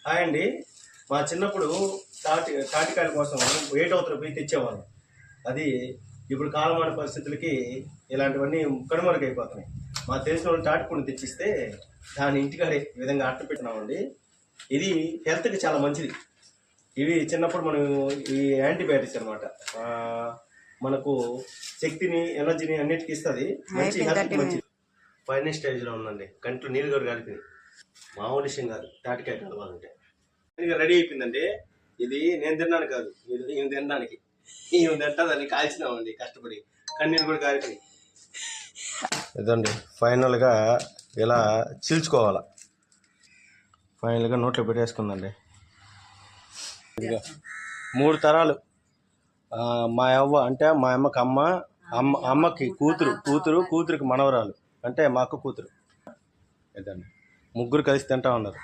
Hi అండి. మా చిన్నప్పుడు తాటికాయల కోసం ఏటవుతున్న పోయి తెచ్చేవాళ్ళం. అది ఇప్పుడు కాలమాన పరిస్థితులకి ఇలాంటివన్నీ కనుమరుగైపోతున్నాయి. మా తెలిసిన వాళ్ళు తాటిపండు తెచ్చిస్తే దాని ఇంటికాడే ఈ విధంగా అట్ట పెట్టినామండి. ఇది హెల్త్కి చాలా మంచిది. ఇవి చిన్నప్పుడు మనం ఈ యాంటీబయాటిక్స్ అనమాట. మనకు శక్తిని, ఎనర్జీని అన్నిటికీ ఇస్తుంది. మంచి హెల్త్కి మంచిది. ఫైనల్ స్టేజ్లో ఉందండి. కంట్లో నీళ్ళు కూడా కలిపి మామూలు విషయం కాదు తాటికాయ కలవాలంటే. రెడీ అయిపోయిందండి. ఇది నేను తిన్నాను కాదు, ఈమె తినడానికి. ఈమె తింటుందని కాల్చినామండి కష్టపడి, కన్నీరు కూడా కాలిపోయి. ఇదండి ఫైనల్గా ఇలా చీల్చుకోవాలి. ఫైనల్గా నోట్లో పెట్టేసుకుందండి. 3 తరాలు మా అవ్వ అంటే మా అమ్మకి అమ్మకి కూతురికి మనవరాలు అంటే మా అక్క కూతురు. ఇదండి ముగ్గురు కలిసి తింటా ఉన్నారు.